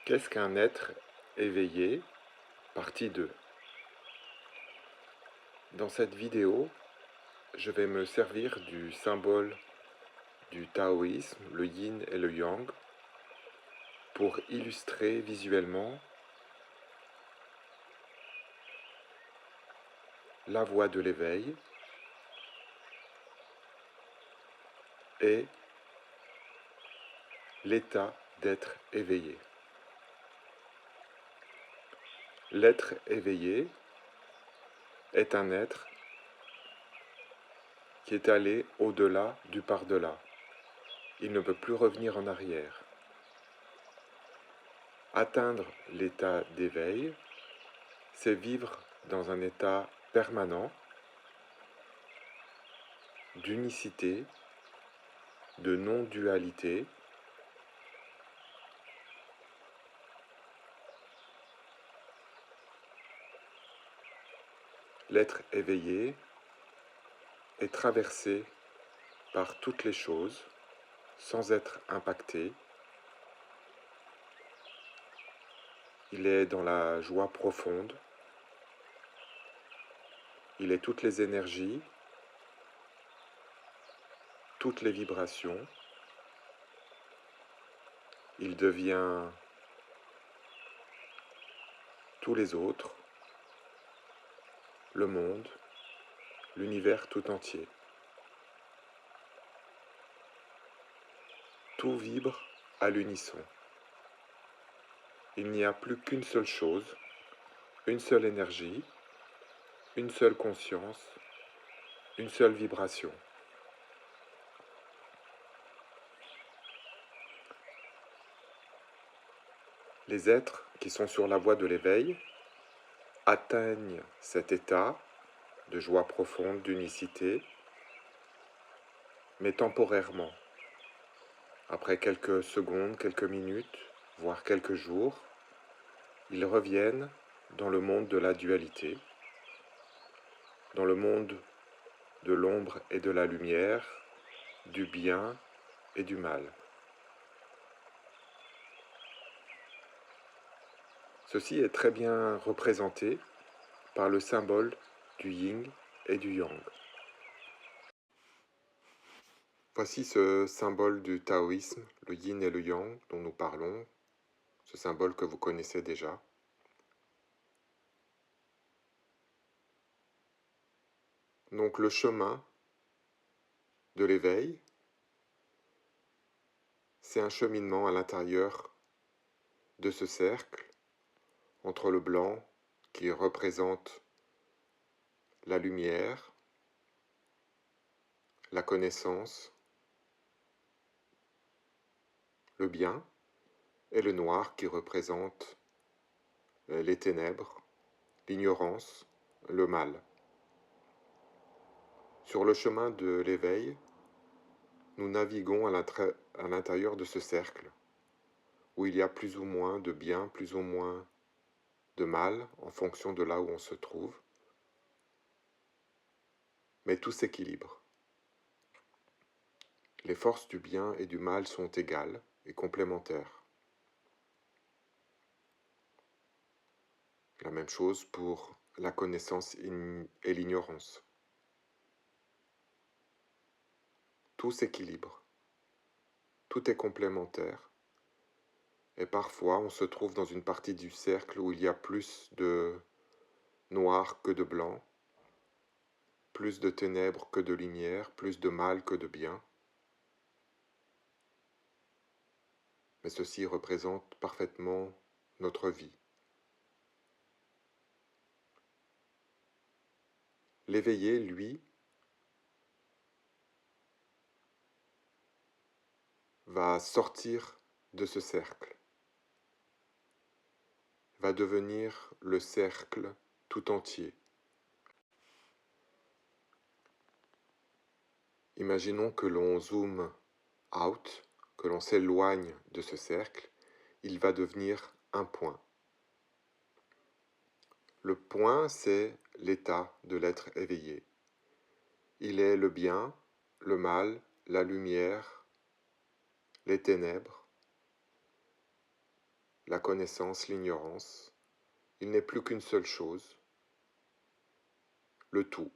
Qu'est-ce qu'un être éveillé? Partie 2. Dans cette vidéo, je vais me servir du symbole du taoïsme, le yin et le yang, pour illustrer visuellement la voie de l'éveil et l'état d'être éveillé. L'être éveillé est un être qui est allé au-delà du par-delà. Il ne peut plus revenir en arrière. Atteindre l'état d'éveil, c'est vivre dans un état permanent d'unicité, de non-dualité, l'être éveillé est traversé par toutes les choses sans être impacté. Il est dans la joie profonde, il est toutes les énergies, toutes les vibrations, il devient tous les autres, le monde, l'univers tout entier. Tout vibre à l'unisson. Il n'y a plus qu'une seule chose, une seule énergie, une seule conscience, une seule vibration. Les êtres qui sont sur la voie de l'éveil atteignent cet état de joie profonde, d'unicité, mais temporairement. Après quelques secondes, quelques minutes, voire quelques jours, ils reviennent dans le monde de la dualité, dans le monde de l'ombre et de la lumière, du bien et du mal. Ceci est très bien représenté par le symbole du yin et du yang. Voici ce symbole du taoïsme, le yin et le yang dont nous parlons, ce symbole que vous connaissez déjà. Donc le chemin de l'éveil, c'est un cheminement à l'intérieur de ce cercle, entre le blanc qui représente la lumière, la connaissance, le bien, et le noir qui représente les ténèbres, l'ignorance, le mal. Sur le chemin de l'éveil, nous naviguons à l'intérieur de ce cercle, où il y a plus ou moins de bien, plus ou moins de mal, en fonction de là où on se trouve, mais tout s'équilibre. Les forces du bien et du mal sont égales et complémentaires. La même chose pour la connaissance et l'ignorance. Tout s'équilibre, tout est complémentaire, et parfois on se trouve dans une partie du cercle où il y a plus de noir que de blanc, plus de ténèbres que de lumière, plus de mal que de bien. Mais ceci représente parfaitement notre vie. L'éveillé, lui, va sortir de ce cercle, va devenir le cercle tout entier. Imaginons que l'on zoome out, que l'on s'éloigne de ce cercle, il va devenir un point. Le point, c'est l'état de l'être éveillé. Il est le bien, le mal, la lumière, les ténèbres, la connaissance, l'ignorance. Il n'est plus qu'une seule chose, le tout.